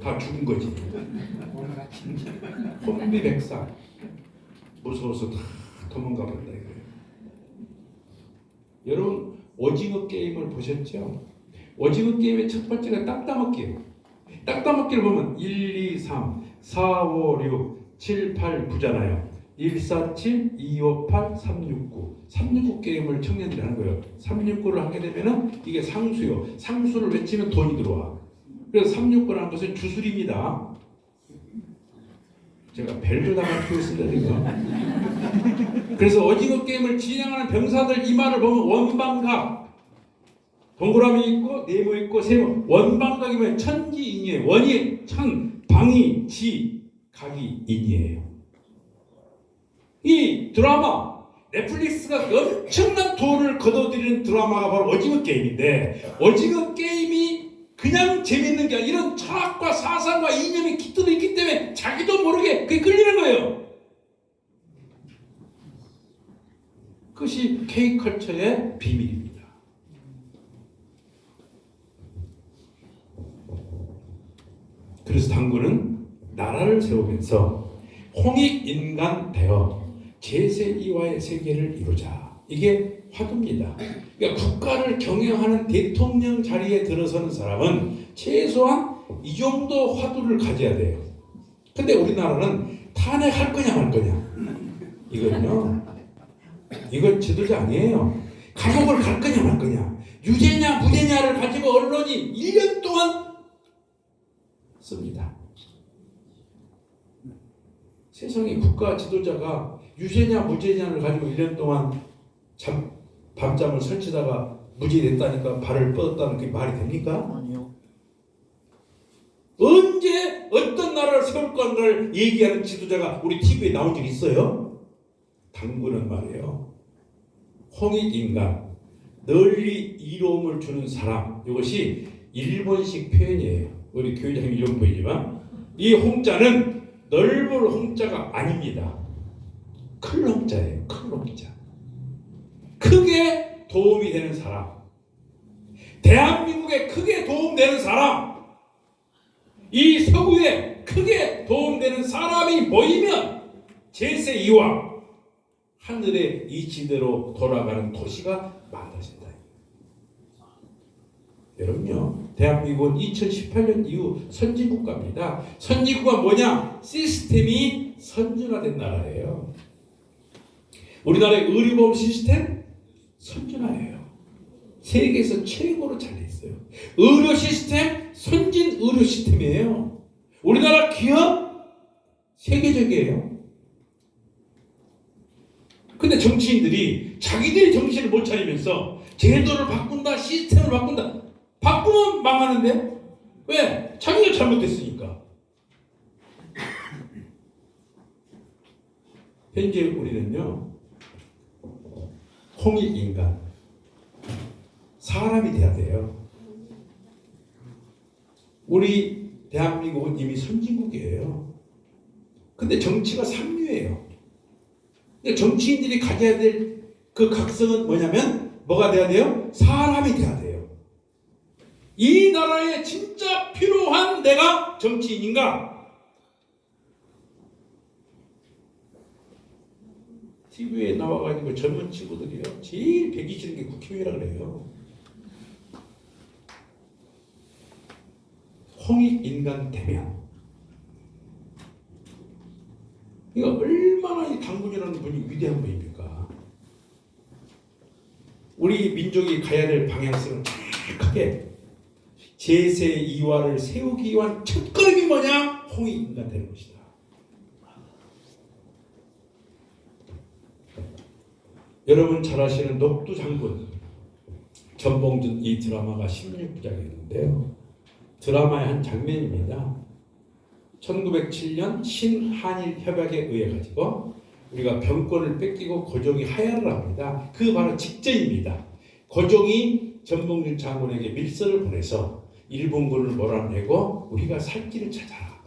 다 죽은 거지. 혼비백산. 무서워서 다 도망가 버린다 이거예요. 여러분 오징어 게임을 보셨죠? 오징어 게임의 첫 번째가 땅따먹기예요. 땅따먹기를 보면 1, 2, 3, 4, 5, 6, 7, 8 부잖아요. 1, 4, 7, 2, 5, 8, 3, 6, 9. 369 게임을 청년들이 하는 거예요. 369를 하게 되면은 이게 상수요. 상수를 외치면 돈이 들어와. 그래서 369라는 것은 주술입니다. 제가 벨도 다 맞추겠습니다 지금. 그래서 오징어 게임을 진행하는 병사들 이마를 보면 원방각. 동그라미 있고 네모 있고 세모. 원방각이면 천지인이에요. 원이 천, 방이 지, 각이 인이에요. 이 드라마 넷플릭스가 엄청난 돈을 거둬들이는 드라마가 바로 오징어 게임인데, 오징어 게임이 그냥 재밌는 게 아니라 이런 철학과 사상과 이념이 깃들어 있기 때문에 자기도 모르게 그게 끌리는 거예요. 그것이 K컬처의 비밀입니다. 그래서 당군은 나라를 세우면서 홍익인간 되어 제세이와의 세계를 이루자. 이게 화두입니다. 그러니까 국가를 경영하는 대통령 자리에 들어서는 사람은 최소한 이 정도 화두를 가져야 돼요. 근데 우리나라는 탄핵할 거냐 말 거냐. 이거는요. 이건 지도자 아니에요. 감옥을 갈 거냐 말 거냐. 유죄냐 무죄냐를 가지고 언론이 1년 동안 씁니다. 세상에 국가 지도자가 유죄냐 무죄냐를 가지고 1년 동안 밤잠을 설치다가 무죄됐다니까 발을 뻗었다는 게 말이 됩니까? 아니요. 언제 어떤 나라를 세울 건가를 얘기하는 지도자가 우리 TV에 나온 적 있어요? 당군은 말이에요. 홍익인간, 널리 이로움을 주는 사람. 이것이 일본식 표현이에요. 우리 교회장님 이름 보이지만 이 홍자는 넓을 홍자가 아닙니다. 큰 홍자예요. 큰 홍자. 크게 도움이 되는 사람. 대한민국에 크게 도움되는 사람. 이 서구에 크게 도움되는 사람이 모이면 제세이와 하늘의 이치대로 돌아가는 도시가 만들어진다. 여러분요, 대한민국은 2018년 이후 선진국가입니다. 선진국가 뭐냐? 시스템이 선진화된 나라예요. 우리나라의 의료보험 시스템 선진화예요. 세계에서 최고로 잘 돼 있어요. 의료 시스템 선진 의료 시스템이에요. 우리나라 기업 세계적이에요. 근데 정치인들이 자기들이 정신을 못 차리면서 제도를 바꾼다, 시스템을 바꾼다. 바꾸면 망하는데? 왜? 자기가 잘못됐으니까. 현재 우리는요, 홍익인간, 사람이 돼야 돼요. 우리 대한민국은 이미 선진국이에요. 근데 정치가 삼류예요. 근데 정치인들이 가져야 될 그 각성은 뭐냐면 뭐가 돼야 돼요? 사람이 돼야 돼요. 이 나라에 진짜 필요한 내가 정치인인가? TV에 나와가지고 젊은 친구들이요, 제일 배기 싫은 게 국회의원이라 그래요. 홍익인간 되면 이거 얼마나 이 당군이라는 분이 위대한 분입니까? 우리 민족이 가야 될 방향성을 정확하게 제세이화를 세우기 위한 첫걸음이 뭐냐? 홍익인간 되는 것이다. 여러분 잘 아시는 녹두장군 전봉준 이 드라마가 16부작이었는데요. 드라마의 한 장면입니다. 1907년 신한일 협약에 의해 가지고 우리가 병권을 뺏기고 고종이 하야를 합니다. 그 바로 직전입니다. 고종이 전봉준 장군에게 밀서를 보내서 일본군을 몰아내고 우리가 살 길을 찾아라.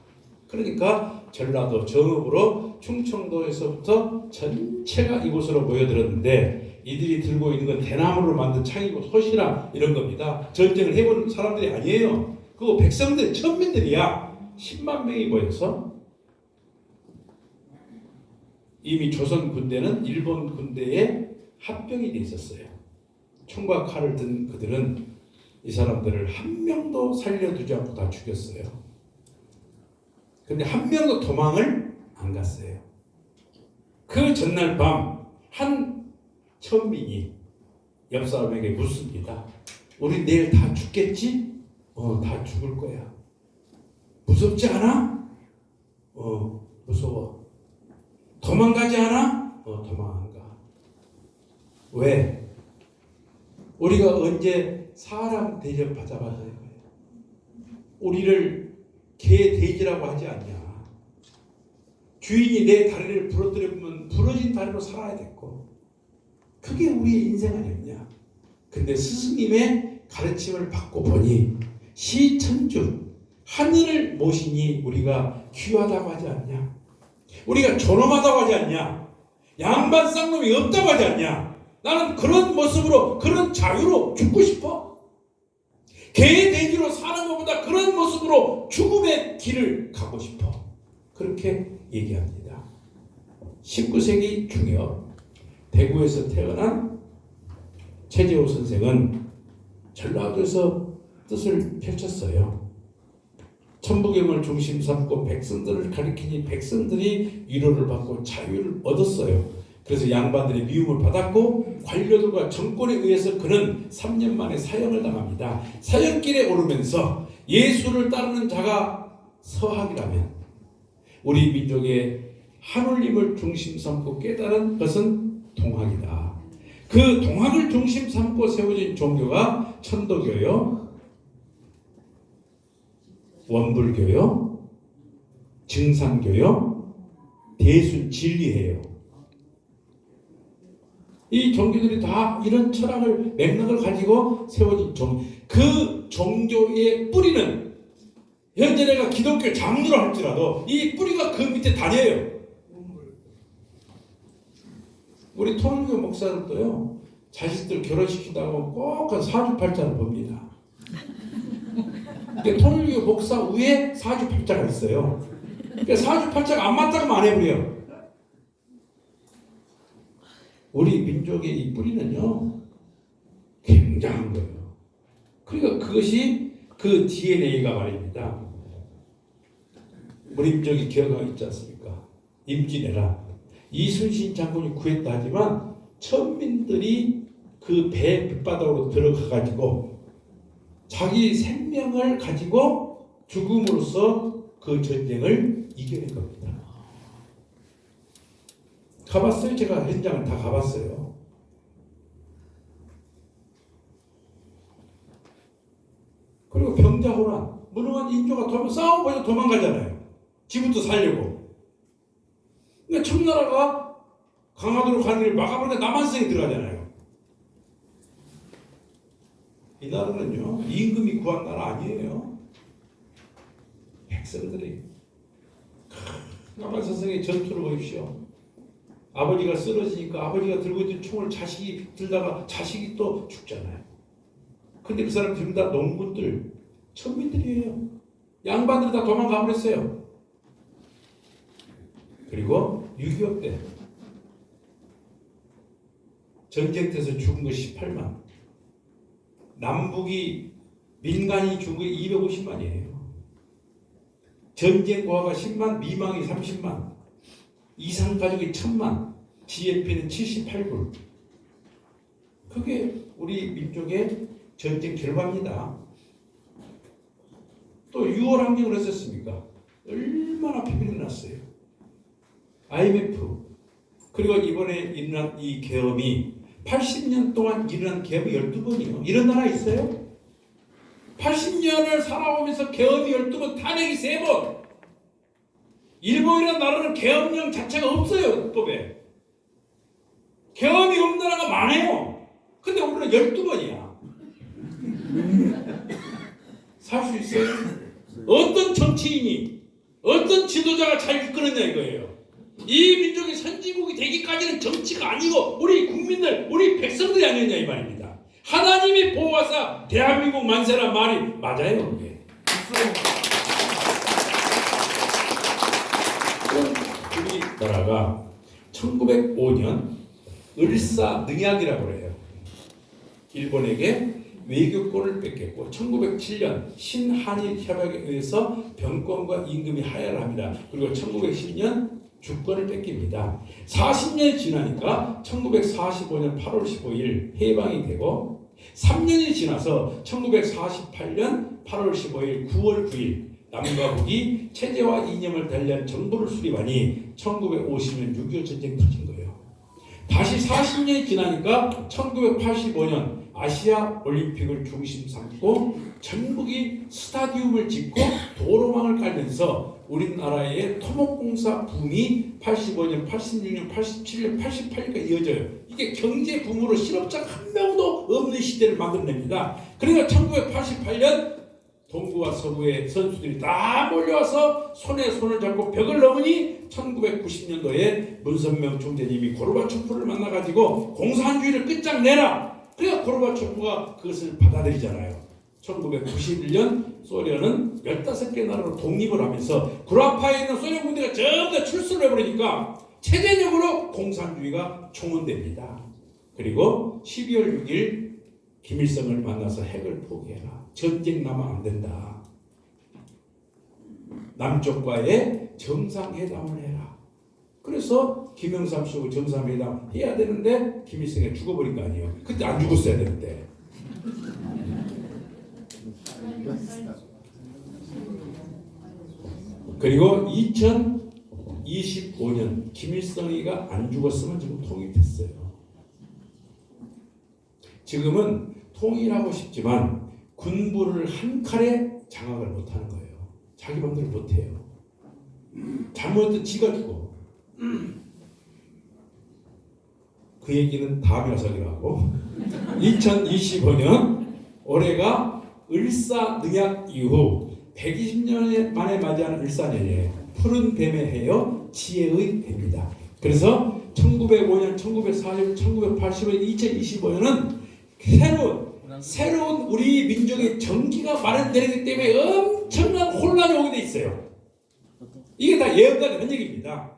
그러니까 전라도 정읍으로 충청도에서부터 전체가 이곳으로 모여들었는데, 이들이 들고 있는 건 대나무로 만든 창이고 솥이나 이런 겁니다. 전쟁을 해본 사람들이 아니에요. 그거 백성들, 천민들이야. 10만 명이 모여서 이미 조선 군대는 일본 군대에 합병이 돼 있었어요. 총과 칼을 든 그들은 이 사람들을 한 명도 살려두지 않고 다 죽였어요. 근데 한 명도 도망을 안 갔어요. 그 전날 밤 한 천민이 옆 사람에게 묻습니다. 우리 내일 다 죽겠지? 다 죽을 거야. 무섭지 않아? 무서워. 도망가지 않아? 도망 안 가. 왜? 우리가 언제 사람 대접받아봐야 해요? 우리를 개 돼지라고 하지 않냐? 주인이 내 다리를 부러뜨리면 부러진 다리로 살아야 됐고, 그게 우리의 인생 아니었냐? 근데 스승님의 가르침을 받고 보니 시천주 하늘을 모시니 우리가 귀하다고 하지 않냐? 우리가 존엄하다고 하지 않냐? 양반 쌍놈이 없다고 하지 않냐? 나는 그런 모습으로, 그런 자유로 죽고 싶어. 개 돼지로 사는 것보다 그런 모습으로 죽음의 길을 가고 싶어. 그렇게 얘기합니다. 19세기 중엽 대구에서 태어난 최재호 선생은 전라도에서 뜻을 펼쳤어요. 천부경을 중심 삼고 백성들을 가리키니 백성들이 위로를 받고 자유를 얻었어요. 그래서 양반들의 미움을 받았고 관료들과 정권에 의해서 그는 3년 만에 사형을 당합니다. 사형길에 오르면서 예수를 따르는 자가 서학이라면 우리 민족의 하느님을 중심 삼고 깨달은 것은 동학이다. 그 동학을 중심 삼고 세워진 종교가 천도교요, 원불교요, 증산교요, 대순진리예요. 이 종교들이 다 이런 철학을, 맥락을 가지고 세워진 그 종교의 뿌리는 현재 내가 기독교 장로로 할지라도 이 뿌리가 그 밑에 다녀요. 우리 통일교 목사들도요, 자식들 결혼시키다가 꼭 한 사주팔자를 봅니다. 통일교 목사 위에 사주팔자가 있어요. 사주팔자가 안 맞다고 안 해버려요. 우리 민족의 이 뿌리는요, 굉장한 거예요. 그러니까 그것이 그 DNA가 말입니다. 우리 민족이 기억하고 있지 않습니까? 임진왜란. 이순신 장군이 구했다 하지만 천민들이 그 배 밑바닥으로 들어가가지고 자기 생명을 가지고 죽음으로써 그 전쟁을 이겨낸 겁니다. 가봤어요? 제가 현장을 다 가봤어요. 그리고 병자호란, 무능한 인조가 싸워보자 도망가잖아요. 지금부터 살려고. 그러니까 청나라가 강화도로 가는 길을 막아버리니까 남한성이 들어가잖아요. 이 나라는요, 임금이 구한 나라 아니에요. 백성들이. 남한선생의 전투를 보십시오. 아버지가 쓰러지니까 아버지가 들고 있던 총을 자식이 들다가 자식이 또 죽잖아요. 근데 그 사람 지금 다 농군들, 천민들이에요. 양반들이 다 도망가 버렸어요. 그리고 6.25 때 전쟁터에서 죽은 거 18만, 남북이 민간이 죽은 거 250만이에요. 전쟁 고아가 10만, 미망이 30만, 이상 가족이 1000만, GNP는 78불. 그게 우리 민족의 전쟁 결과입니다. 또 6월 항쟁을 했었습니까? 얼마나 피비린내 났어요. IMF, 그리고 이번에 일어난 이 계엄이 80년 동안 일어난 계엄이 12번이요. 이런 나라 있어요? 80년을 살아오면서 계엄이 12번, 탄핵이 3번. 일본이라는 나라는 계엄령 자체가 없어요. 헌법에. 계엄이 없는 나라가 많아요. 근데 우리는 12번이야. 살 수 있어요? 어떤 정치인이, 어떤 지도자가 잘 이끌었냐 이거예요. 이 민족이 선진국이 되기까지는 정치가 아니고 우리 국민들, 우리 백성들이 아니었냐 이 말입니다. 하나님이 보호하사 대한민국 만세란 말이 맞아요. 그게. 나라가 1905년 을사능약이라고 해요. 일본에게 외교권을 뺏겼고 1907년 신한일 협약에 의해서 병권과 임금이 하야를 합니다. 그리고 1910년 주권을 뺏깁니다. 40년이 지나니까 1945년 8월 15일 해방이 되고 3년이 지나서 1948년 8월 15일 9월 9일 남과 북이 체제와 이념을 달리한 정부를 수립하니 1950년 6.25 전쟁 터진 거예요. 다시 40년이 지나니까 1985년 아시아 올림픽을 중심 삼고 전국이 스타디움을 짓고 도로망을 깔면서 우리나라의 토목공사 붐이 85년, 86년, 87년, 88년까지 이어져요. 이게 경제 붐으로 실업자 한 명도 없는 시대를 만들어냅니다. 그러니까 1988년 동구와 서구의 선수들이 다 몰려와서 손에 손을 잡고 벽을 넘으니 1990년도에 문선명 총재님이 고르바초프를 만나가지고 공산주의를 끝장내라. 그래야 고르바초프가 그것을 받아들이잖아요. 1991년 소련은 15개 나라로 독립을 하면서 구라파에 있는 소련 군대가 전부 다 출소를 해버리니까 체제적으로 공산주의가 총원됩니다. 그리고 12월 6일 김일성을 만나서 핵을 포기해라. 전쟁 나면 안 된다. 남쪽과의 정상회담을 해라. 그래서 김영삼 씨하고 정상회담 해야 되는데 김일성이 죽어버린 거 아니에요. 그때 안 죽었어야 되는데. 그리고 2025년 김일성이가 안 죽었으면 지금 통일됐어요. 지금은 통일하고 싶지만 군부를 한 칼에 장악을 못하는 거예요. 자기 맘대로 못해요. 잘못했던 지가 죽어. 그 얘기는 다음에 와서 하기로 2025년 올해가 을사능약 이후 120년 만에 맞이하는 을사년이에요. 푸른 뱀의 해요. 지혜의 해입니다. 그래서 1905년, 1940년, 1980년, 2025년은 새로운 우리 민족의 정기가 마련되기 때문에 엄청난 혼란이 오게 돼 있어요. 이게 다 예언과 다른 얘기입니다.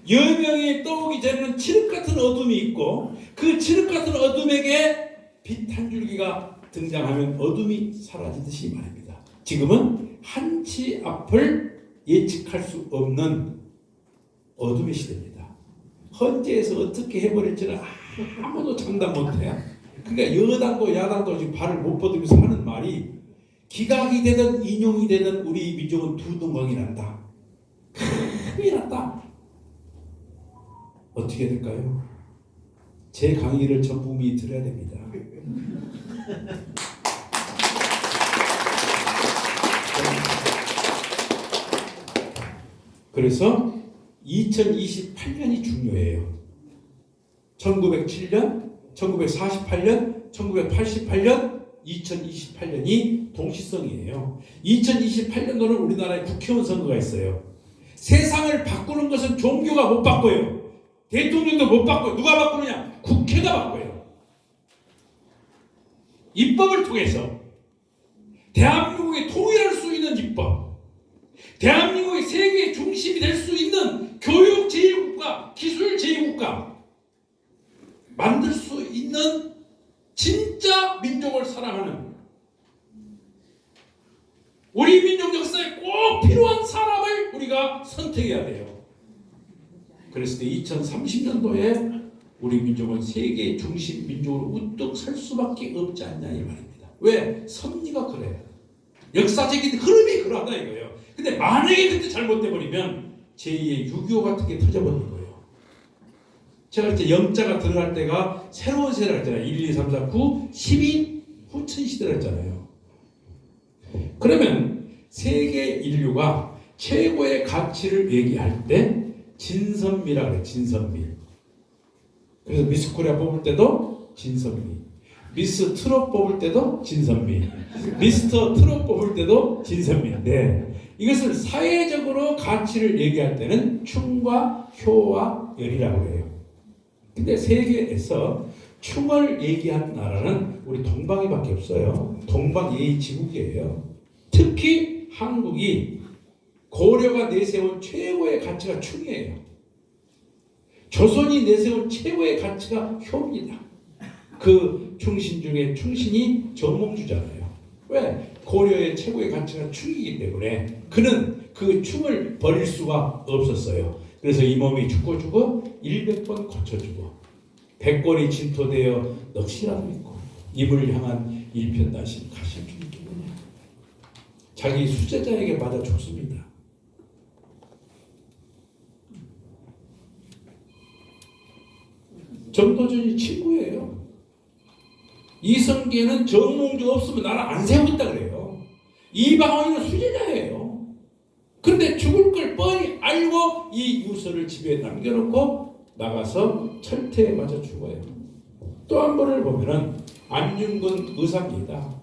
여명이 떠오기 전에는 칠흑 같은 어둠이 있고 그 칠흑 같은 어둠에게 빛 한 줄기가 등장하면 어둠이 사라지듯이 말입니다. 지금은 한치 앞을 예측할 수 없는 어둠의 시대입니다. 헌재에서 어떻게 해버릴지는 아무도 장담 못해요. 그러니까 여당도 야당도 지금 발을 못 뻗으면서 하는 말이 기각이 되든 인용이 되든 우리 민족은 두 동강이 난다. 큰일 났다. 어떻게 될까요? 제 강의를 전 국민이 들어야 됩니다. 그래서 2028년이 중요해요. 1907년, 1948년, 1988년, 2028년이 동시성이에요. 2028년도는 우리나라에 국회의원 선거가 있어요. 세상을 바꾸는 것은 종교가 못 바꿔요. 대통령도 못 바꿔요. 누가 바꾸느냐? 국회가 바꿔요. 입법을 통해서 대한민국이 통일할 수 있는 입법, 대한민국이 세계의 중심이 될 수 있는 교육 제1국가, 기술 제2국가 만들 수 있는 진짜 민족을 사랑하는 우리 민족 역사에 꼭 필요한 사람을 우리가 선택해야 돼요. 그랬을 때 2030년도에 우리 민족은 세계의 중심 민족으로 우뚝 설 수밖에 없지 않냐 이 말입니다. 왜? 섭리가 그래요. 역사적인 흐름이 그러하다 이거예요. 근데 만약에 그때 잘못돼 버리면 제2의 6.25 같은 게 터져버리는 거예요. 제가 이제 영자가 들어갈 때가 새로운 세대를 했잖아요. 1, 2, 3, 4, 9, 12 후천 시대를 했잖아요. 그러면 세계 인류가 최고의 가치를 얘기할 때 진선미라 그래. 진선미. 그래서 미스 코리아 뽑을 때도 진선미, 미스 트롯 뽑을 때도 진선미, 미스터 트롯 뽑을 때도 진선미. 네. 이것을 사회적으로 가치를 얘기할 때는 충과 효와 열이라고 해요. 근데 세계에서 충을 얘기한 나라는 우리 동방이밖에 없어요. 동방예의지국이에요. 특히 한국이 고려가 내세운 최고의 가치가 충이에요. 조선이 내세운 최고의 가치가 효입니다. 그 충신 중에 충신이 정몽주잖아요. 왜? 고려의 최고의 가치가 충이기 때문에 그는 그 충을 버릴 수가 없었어요. 그래서 이 몸이 죽고 100번 고쳐주고 100권이 진토되어 넋이라도 있고 임을 향한 일편단심 가실 줄 있겠느냐. 자기 수제자에게 맞아 죽습니다. 정도전이 친구예요. 이성계는 정몽주 없으면 나라 안 세우겠다 그래요. 이방원이는 수제자예요. 그런데 죽을 걸 뻔히 알고 이 유서를 집에 남겨놓고 나가서 철퇴에 맞아 죽어요. 또 한 번을 보면은 안중근 의사입니다.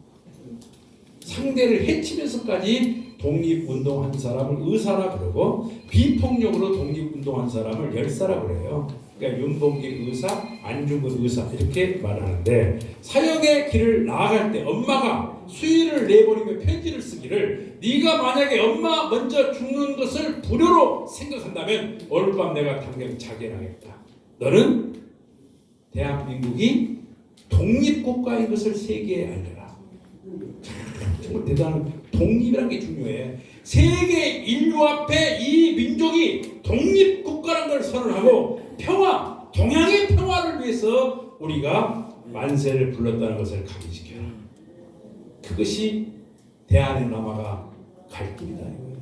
상대를 해치면서까지 독립운동한 사람을 의사라 그러고 비폭력으로 독립운동한 사람을 열사라 그래요. 그러니까 윤봉길 의사, 안중근 의사 이렇게 말하는데 사형의 길을 나아갈 때 엄마가 수의를 내버리며 편지를 쓰기를 네가 만약에 엄마 먼저 죽는 것을 불효로 생각한다면 오늘 밤 내가 당장 자결하겠다. 너는 대한민국이 독립국가인 것을 세계에 알려라. 정말 대단한 독립이라는 게 중요해. 세계 인류 앞에 이 민족이 독립국가라는 걸 선언하고 평화, 동양의 평화를 위해서 우리가 만세를 불렀다는 것을 각인시켜라. 그것이 대한에 남아가 갈 길이다 이거예요.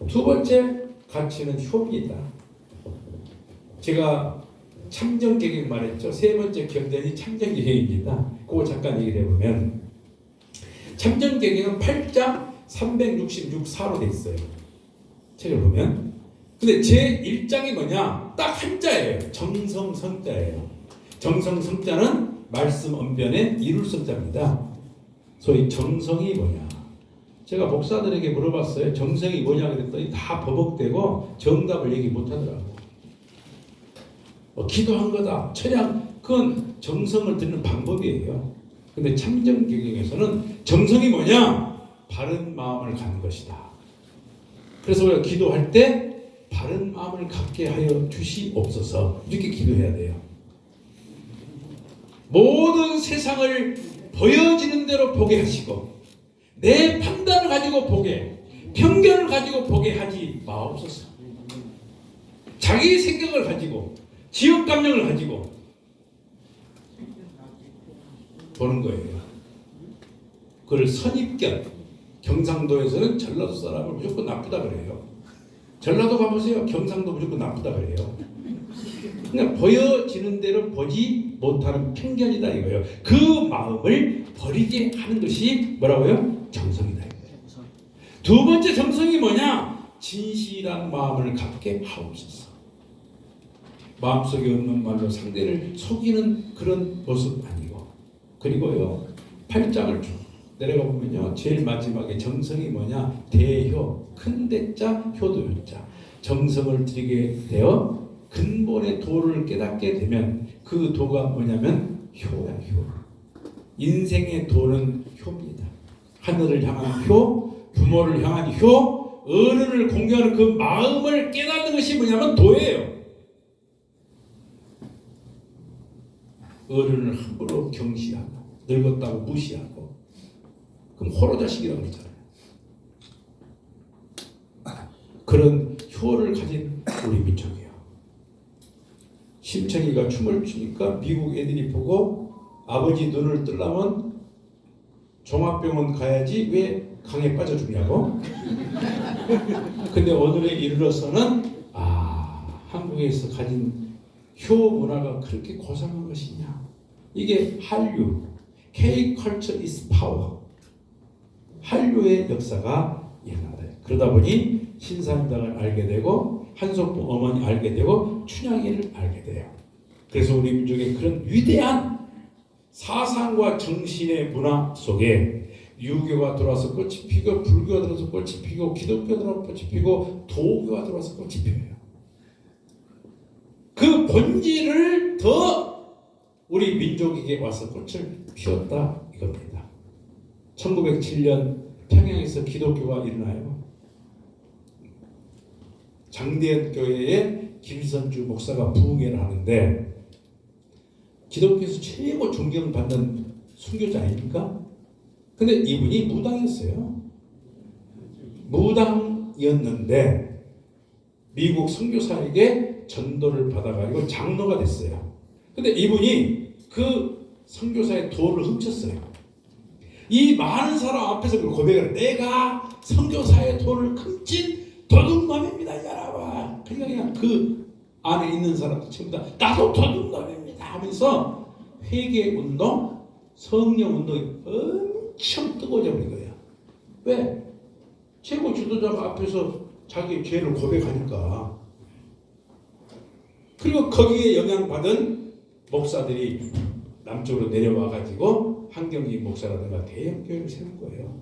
두 번째 가치는 효입니다. 제가 참정계획 말했죠. 세 번째 경전이 참정계획입니다. 그거 잠깐 얘기를 해보면 참정계획은 8장 366사로 돼 있어요. 책을 보면. 근데 제 1장이 뭐냐? 딱 한자예요. 정성성자예요. 정성성자는 말씀 언변의 이룰성자입니다. 소위 정성이 뭐냐? 제가 목사들에게 물어봤어요. 정성이 뭐냐 그랬더니 다 버벅대고 정답을 얘기 못하더라고요. 기도한 거다. 철양 그건 정성을 듣는 방법이에요. 근데 참정경영에서는 정성이 뭐냐? 바른 마음을 갖는 것이다. 그래서 우리가 기도할 때 바른 마음을 갖게 하여 주시옵소서 이렇게 기도해야 돼요. 모든 세상을 보여지는 대로 보게 하시고 내 판단을 가지고 보게 편견을 가지고 보게 하지 마옵소서. 자기 생각을 가지고 지역 감정을 가지고 보는 거예요. 그걸 선입견. 경상도에서는 전라도 사람을 무조건 나쁘다 그래요. 전라도 가보세요. 경상도 무조건 나쁘다 그래요. 그냥 보여지는 대로 보지 못하는 편견이다 이거예요. 그 마음을 버리게 하는 것이 뭐라고요? 정성이다 이거예요. 두 번째 정성이 뭐냐? 진실한 마음을 갖게 하옵소서. 마음속에 없는 말로 상대를 속이는 그런 모습 아니고. 그리고요 8장을 쭉 내려가 보면요 제일 마지막에 정성이 뭐냐? 대효, 큰 대자, 효도 효자. 정성을 들이게 되어 근본의 도를 깨닫게 되면 그 도가 뭐냐면 효야 효. 인생의 도는 효입니다. 하늘을 향한 효, 부모를 향한 효, 어른을 공경하는 그 마음을 깨닫는 것이 뭐냐면 도예요. 어른을 함부로 경시하고 늙었다고 무시하고 그럼 호로자식이라고 그러잖아요. 그런 효를 가진 우리 민족이에요. 심청이가 춤을 추니까 미국 애들이 보고 아버지 눈을 뜨려면 종합병원 가야지 왜 강에 빠져 죽냐고. 근데 오늘에 이르러서는 한국에서 가진 효 문화가 그렇게 고상한 것이냐. 이게 한류, K-culture is power. 한류의 역사가 일어나다. 그러다 보니 신사임당을 알게 되고 한석봉 어머니 알게 되고 춘향이를 알게 돼요. 그래서 우리 민족의 그런 위대한 사상과 정신의 문화 속에 유교가 들어와서 꽃이 피고 불교가 들어와서 꽃이 피고 기독교가 들어와서 꽃이 피고 도교가 들어와서 꽃이 피어요. 그 본질을 더 우리 민족에게 와서 꽃을 피웠다 이겁니다. 1907년 평양에서 기독교가 일어나요. 장대현 교회에 김선주 목사가 부흥회를 하는데 기독교에서 최고 존경받는 순교자 아닙니까? 근데 이분이 무당이었어요. 무당이었는데 미국 선교사에게 전도를 받아가지고 장로가 됐어요. 근데 이분이 그 선교사의 도를 훔쳤어요. 이 많은 사람 앞에서 그 고백을, 내가 선교사의 도를 훔친 도둑놈입니다 여러분. 그냥 그 안에 있는 사람들 전부 다 나도 도둑놈입니다 하면서 회개운동, 성령운동이 엄청 뜨거워져 버린 거예요. 왜? 최고 지도자가 앞에서 자기 죄를 고백하니까. 그리고 거기에 영향받은 목사들이 남쪽으로 내려와 가지고 한경희 목사라든가 대형 교회를 세운 거예요.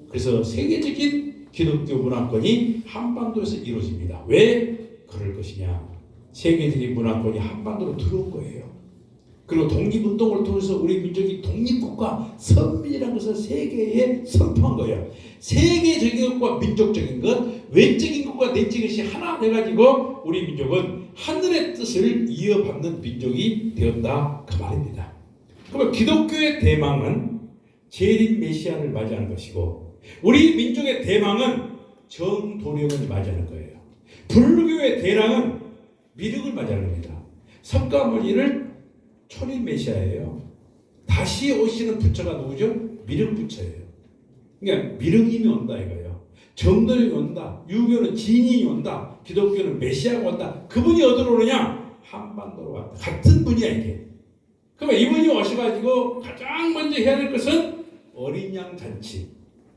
그래서 세계적인 기독교 문화권이 한반도에서 이루어집니다. 왜 그럴 것이냐? 세계적인 문화권이 한반도로 들어온 거예요. 그리고 독립운동을 통해서 우리 민족이 독립국가 선민이라는 것을 세계에 선포한 거예요. 세계적인 것과 민족적인 것, 외적인 것과 내적인 것이 하나 돼가지고 우리 민족은 하늘의 뜻을 이어받는 민족이 되었다 그 말입니다. 그러면 기독교의 대망은 재림 메시아를 맞이하는 것이고 우리 민족의 대망은 정도령을 맞이하는 거예요. 불교의 대랑은 미륵을 맞이하는 겁니다. 석가모니를 초림 메시아예요. 다시 오시는 부처가 누구죠? 미륵 부처예요. 그러니까 미륵님이 온다 이거예요. 정도령이 온다. 유교는 진인이 온다. 기독교는 메시아가 온다. 그분이 어디로 오느냐? 한반도로 왔다. 같은 분이야 이게. 그러면 이분이 오셔가지고 가장 먼저 해야 될 것은 어린 양 잔치.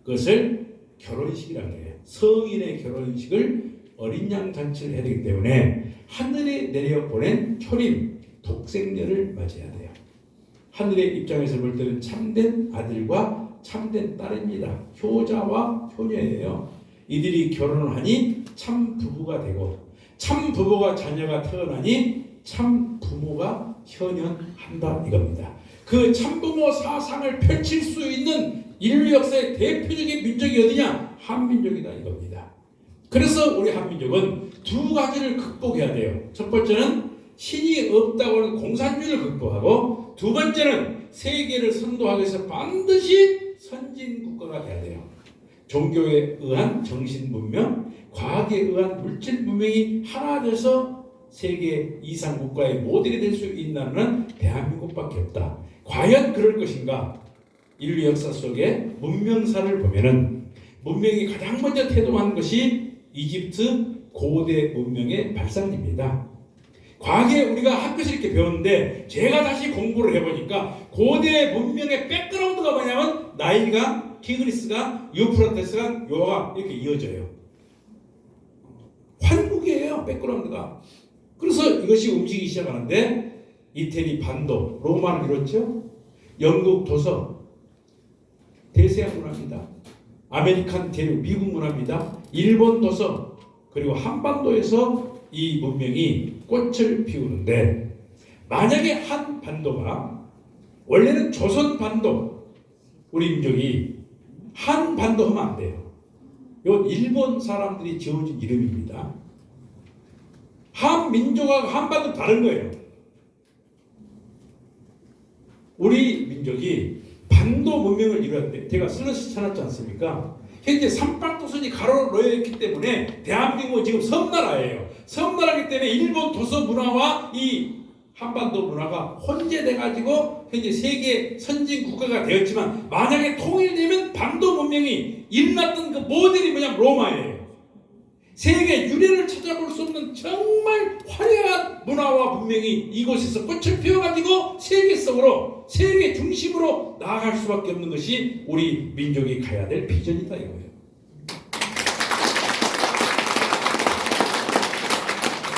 그것을 결혼식이라는 거예요. 성인의 결혼식을 어린 양 잔치를 해야 되기 때문에 하늘에 내려보낸 초림, 독생녀를 맞이해야 돼요. 하늘의 입장에서 볼 때는 참된 아들과 참된 딸입니다. 효자와 효녀예요. 이들이 결혼을 하니 참 부부가 되고 참 부부가 자녀가 태어나니 참 부모가 현현한다 이겁니다. 그 참부모 사상을 펼칠 수 있는 인류 역사의 대표적인 민족이 어디냐? 한민족이다 이겁니다. 그래서 우리 한민족은 두 가지를 극복해야 돼요. 첫 번째는 신이 없다고 하는 공산주의를 극복하고 두 번째는 세계를 선도하기 위해서 반드시 선진국가가 돼야 돼요. 종교에 의한 정신문명, 과학에 의한 물질문명이 하나 돼서 세계 이상 국가의 모델이 될 수 있는 대한민국밖에 없다. 과연 그럴 것인가? 인류 역사 속에 문명사를 보면은 문명이 가장 먼저 태동한 것이 이집트 고대 문명의 발상입니다. 과거에 우리가 학교에서 이렇게 배웠는데 제가 다시 공부를 해보니까 고대 문명의 백그라운드가 뭐냐면 나일강, 티그리스강, 유프라테스강, 요가 이렇게 이어져요. 환국이에요 백그라운드가. 그래서 이것이 움직이기 시작하는데 이태리 반도, 로마를 이뤘죠. 영국 도서, 대서양 문화입니다. 아메리칸 대륙, 미국 문화입니다. 일본 도서, 그리고 한반도에서 이 문명이 꽃을 피우는데 만약에 한 반도가 원래는 조선 반도, 우리 민족이 한 반도 하면 안 돼요. 이건 일본 사람들이 지어준 이름입니다. 한 민족하고 한 반도 다른 거예요. 우리 민족이 반도 문명을 이루었는데 제가 슬러시 쳐놨지 않습니까? 현재 삼박도선이 가로로 놓여있기 때문에 대한민국은 지금 섬나라예요. 섬나라이기 때문에 일본 도서 문화와 이 한반도 문화가 혼재돼가지고 현재 세계 선진 국가가 되었지만 만약에 통일되면 반도 문명이 일어났던 그 모델이 뭐냐면 로마예요. 세계 유래를 찾아볼 수 없는 정말 화려한 문화와 문명이 이곳에서 꽃을 피워가지고 세계 속으로, 세계 중심으로 나아갈 수밖에 없는 것이 우리 민족이 가야 될 비전이다 이거예요.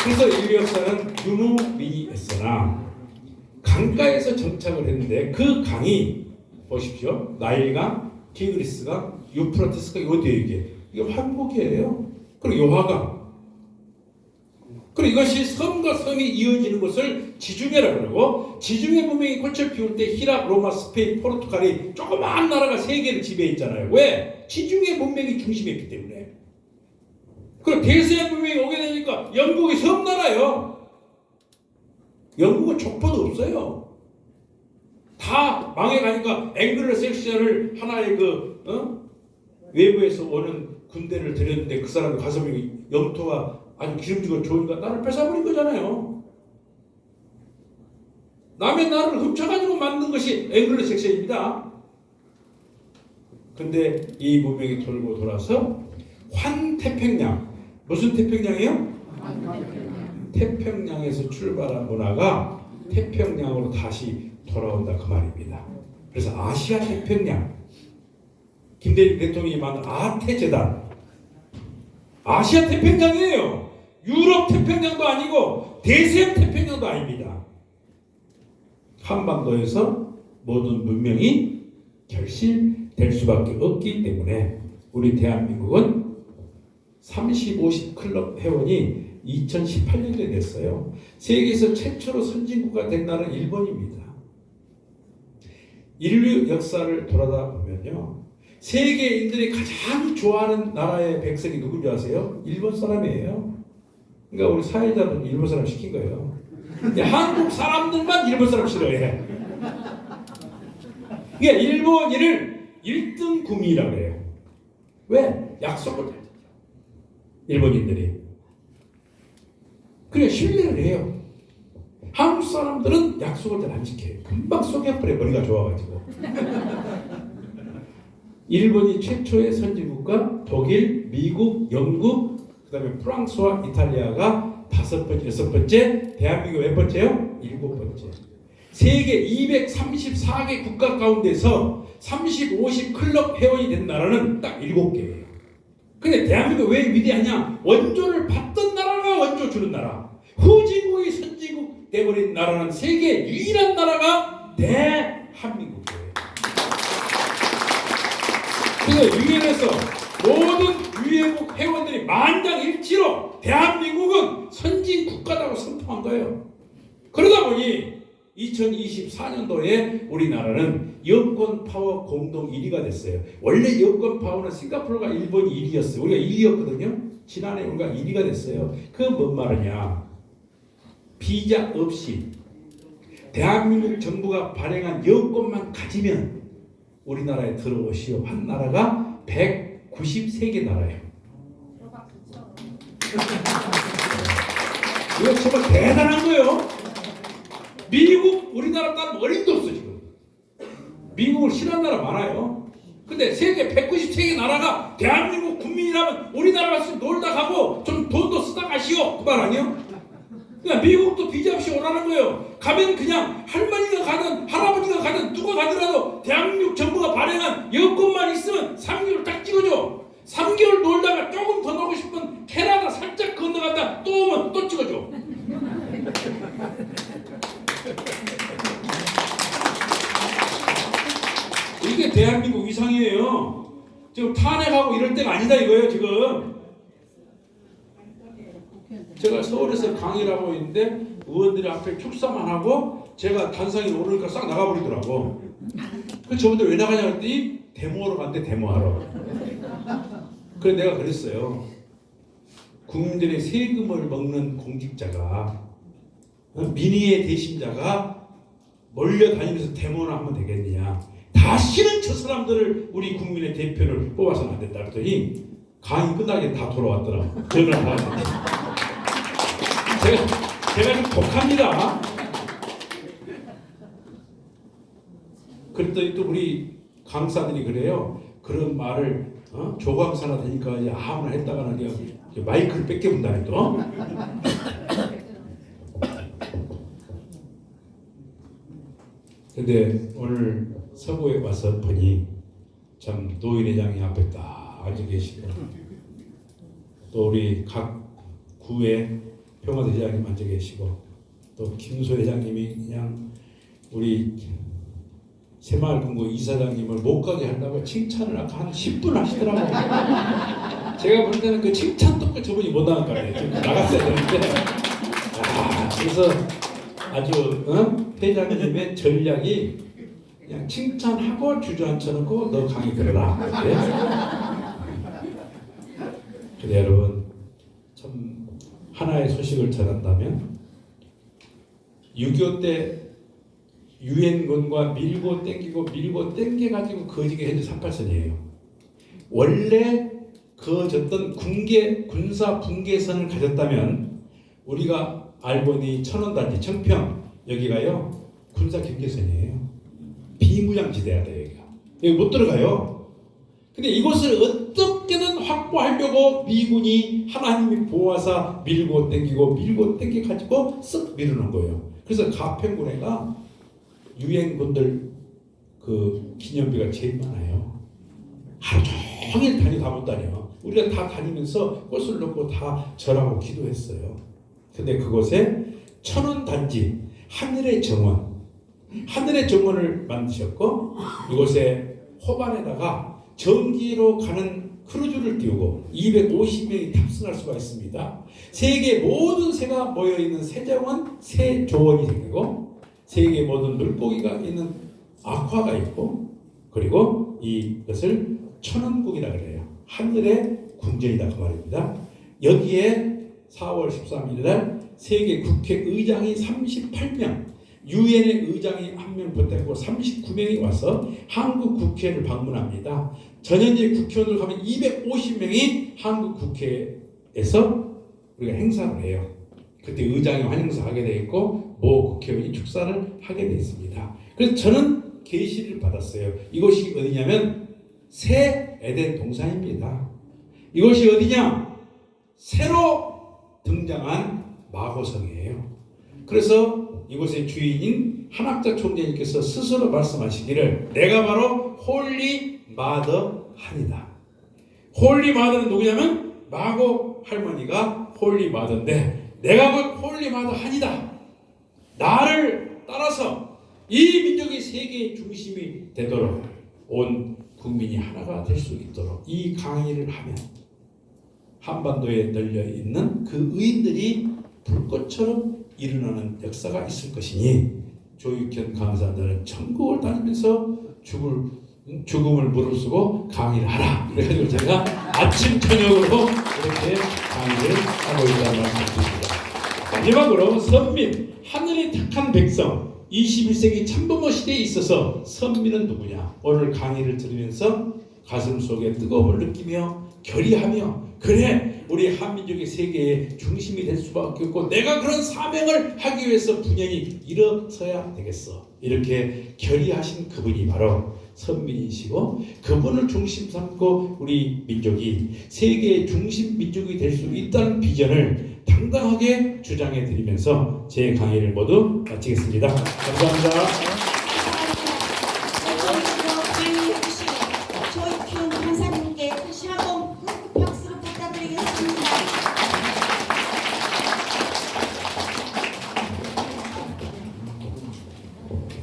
그래서 인류 역사는 유무미했으나 강가에서 정착을 했는데 그 강이 보십시오. 나일강, 티그리스강, 유프라테스강 어디에 이게 황국이에요. 그리고 요하강. 그리고 이것이 섬과 섬이 이어지는 것을 지중해라고 그러고 지중해 문명이 꽃을 피울 때 히랍, 로마, 스페인, 포르투갈이 조그마한 나라가 세계를 지배했잖아요. 왜? 지중해 문명이 중심이었기 때문에. 그리고 대서양 문명이 오게 되니까 있습니까? 영국이 섬나라예요. 영국은 족보도 없어요. 다 망해가니까 앵글로색션을 하나의 외부에서 오는 군대를 들였는데 그 사람이 가슴이 영토가 아주 기름지고 좋으니까 나를 뺏어버린 거잖아요. 남의 나라를 훔쳐가지고 만든 것이 앵글로색션입니다. 근데 이 문명이 돌고 돌아서 환태평양, 무슨 태평양이에요? 태평양에서 출발한 문화가 태평양으로 다시 돌아온다 그 말입니다. 그래서 아시아 태평양, 김대중 대통령이 만든 아태재단, 아시아 태평양이에요. 유럽 태평양도 아니고 대서양 태평양도 아닙니다. 한반도에서 모든 문명이 결실될 수밖에 없기 때문에 우리 대한민국은 30, 50 클럽 회원이 2018년에 됐어요. 세계에서 최초로 선진국가 된 나라는 일본입니다. 인류 역사를 돌아다 보면요, 세계인들이 가장 좋아하는 나라의 백성이 누군지 아세요? 일본 사람이에요. 그러니까 우리 사회자는 일본 사람 시킨 거예요. 한국 사람들만 일본 사람 싫어해. 그러니까 일본인을 1등 국민이라고 해요. 왜? 약속을 잘 지켜. 일본인들이. 그래 신뢰를 해요. 한국 사람들은 약속을 잘 안 지켜요. 금방 속여버려 머리가 좋아가지고. 일본이 최초의 선진국가 독일, 미국, 영국, 그 다음에 프랑스와 이탈리아가 5번째, 6번째, 대한민국 몇 번째요? 7번째. 세계 234개 국가 가운데서 30, 50 클럽 회원이 된 나라는 딱 7개예요. 근데 대한민국 왜 위대하냐? 원조를 받던 나라가 원조 주는 나라. 후진국이 선진국 돼버린 나라는 세계 유일한 나라가 대한민국이에요. 그래서 유엔에서 모든 유엔국 회원들이 만장일치로 대한민국은 선진국가라고 선포한 거예요. 그러다 보니 2024년도에 우리나라는 여권 파워 공동 1위가 됐어요. 원래 여권 파워는 싱가포르가 일본이 1위였어요. 우리가 2위였거든요. 지난해 우리가 1위가 됐어요. 그건 뭔 말이냐? 비자 없이 대한민국 정부가 발행한 여권만 가지면 우리나라에 들어오시오 한 나라가 193개 나라예요. 이거 정말 대단한 거예요. 미국, 우리나라 따르면 어림도 없어 지금. 미국을 싫어하는 나라 많아요. 근데 세계 193개 나라가 대한민국 국민이라면 우리나라 가서 놀다 가고 좀 돈도 쓰다 가시오 그 말 아니에요? 그러니까 미국도 비자 없이 오라는 거예요. 가면 그냥 할머니가 가든 할아버지가 가든 누가 가더라도 대한민국 정부가 발행한 여권만 있으면 3개월 딱 찍어줘. 3개월 놀다가 조금 더 놀고 싶으면 캐나다 살짝 건너갔다 또 오면 또 찍어줘. 이게 대한민국 위상이에요. 지금 탄핵하고 이럴 때가 아니다 이거예요 지금. 제가 서울에서 강의를 하고 있는데 의원들이 앞에 축사만 하고 제가 단상에 오르니까 싹 나가버리더라고. 그래서 저분들 왜 나가냐 했더니 데모하러 간대. 데모하러. 그래서 내가 그랬어요. 국민들의 세금을 먹는 공직자가 민의의 대신자가 몰려다니면서 데모나 하면 되겠느냐. 다시는 저 사람들을 우리 국민의 대표를 뽑아서는 안 된다 그랬더니 강의 끝나게 다 돌아왔더라고. 전화를 받았는데. 제가 좀 독합니다. 그랬더니 또 우리 강사들이 그래요. 그런 말을 조강사나 되니까 아무나 했다가는 마이크를 뺏겨본다니 또. 근데 오늘 서구에 와서 보니 참 노인회장이 앞에 딱 앉아 계시고 또 우리 각 구의 평화대장님 앉아 계시고 또 김소 회장님이 그냥 우리 새마을금고 이사장님을 못 가게 한다고 칭찬을 아까 한 10분 하시더라고요. 제가 볼 때는 그 칭찬도 저분이 못 나갈 거예요. 지금 나갔어야 되는데. 그래서 아주 회장님의 전략이 그냥 칭찬하고 주저앉혀놓고 너 강의 들어라. 그래 여러분 참 하나의 소식을 전한다면 6.25 때 유엔군과 밀고 땡겨 가지고 거지게 현재 38선이에요. 원래 그어졌던 군사 분계선을 가졌다면 우리가 알고 있는 이 천원단지 청평 여기가요 군사 경계선이에요. 비무장지대야 여기가. 여기 못 들어가요. 근데 이곳을 어떻게든 확보하려고 미군이 하나님이 보호하사 밀고 땡겨 가지고 쓱 밀어놓은 거예요. 그래서 가평군에가 유엔군들 그 기념비가 제일 많아요. 하루 종일 다 못 다녀. 우리가 다 다니면서 꽃을 넣고 다 절하고 기도했어요. 근데 그곳에 천원단지 하늘의 정원을 만드셨고 이곳에 호반에다가 전기로 가는 크루즈를 띄우고 250명이 탑승할 수가 있습니다. 세계 모든 새가 모여있는 새정원, 새조원이 생기고 세계 모든 물고기가 있는 아쿠아가 있고 그리고 이것을 천원국이라 그래요. 하늘의 궁전이다 그 말입니다. 여기에 4월 13일 날 세계 국회의장이 38명, 유엔의 의장이 1명 보태고 39명이 와서 한국 국회를 방문합니다. 전현직 국회의원들 가면 250명이 한국 국회에서 우리가 행사를 해요. 그때 의장이 환영사 하게 돼 있고 모 국회의원이 축사를 하게 돼 있습니다. 그래서 저는 계시를 받았어요. 이곳이 어디냐면 새 에덴 동산입니다. 이것이 어디냐? 새로 등장한 마고성이에요. 그래서 이곳의 주인인 한학자 총재님께서 스스로 말씀하시기를 내가 바로 홀리 마더 한이다. 홀리 마더는 누구냐면 마고 할머니가 홀리 마더인데 내가 곧 홀리 마더 한이다. 나를 따라서 이 민족이 세계의 중심이 되도록 온 국민이 하나가 될 수 있도록 이 강의를 하면 한반도에 널려있는 그 의인들이 불꽃처럼 일어나는 역사가 있을 것이니 조익현 강사들은 전국을 다니면서 죽음을 무릅쓰고 강의를 하라. 그래가지고 제가 아침 저녁으로 이렇게 강의를 하고 있다는 말씀을 드립니다. 마지막으로 선민, 하늘이 택한 백성 21세기 참부모 시대에 있어서 선민은 누구냐? 오늘 강의를 들으면서 가슴 속에 뜨거움을 느끼며 결의하며 그래 우리 한민족이 세계의 중심이 될 수밖에 없고 내가 그런 사명을 하기 위해서 분연히 일어서야 되겠어. 이렇게 결의하신 그분이 바로 선민이시고 그분을 중심 삼고 우리 민족이 세계의 중심 민족이 될 수 있다는 비전을 당당하게 주장해 드리면서 제 강의를 모두 마치겠습니다. 감사합니다.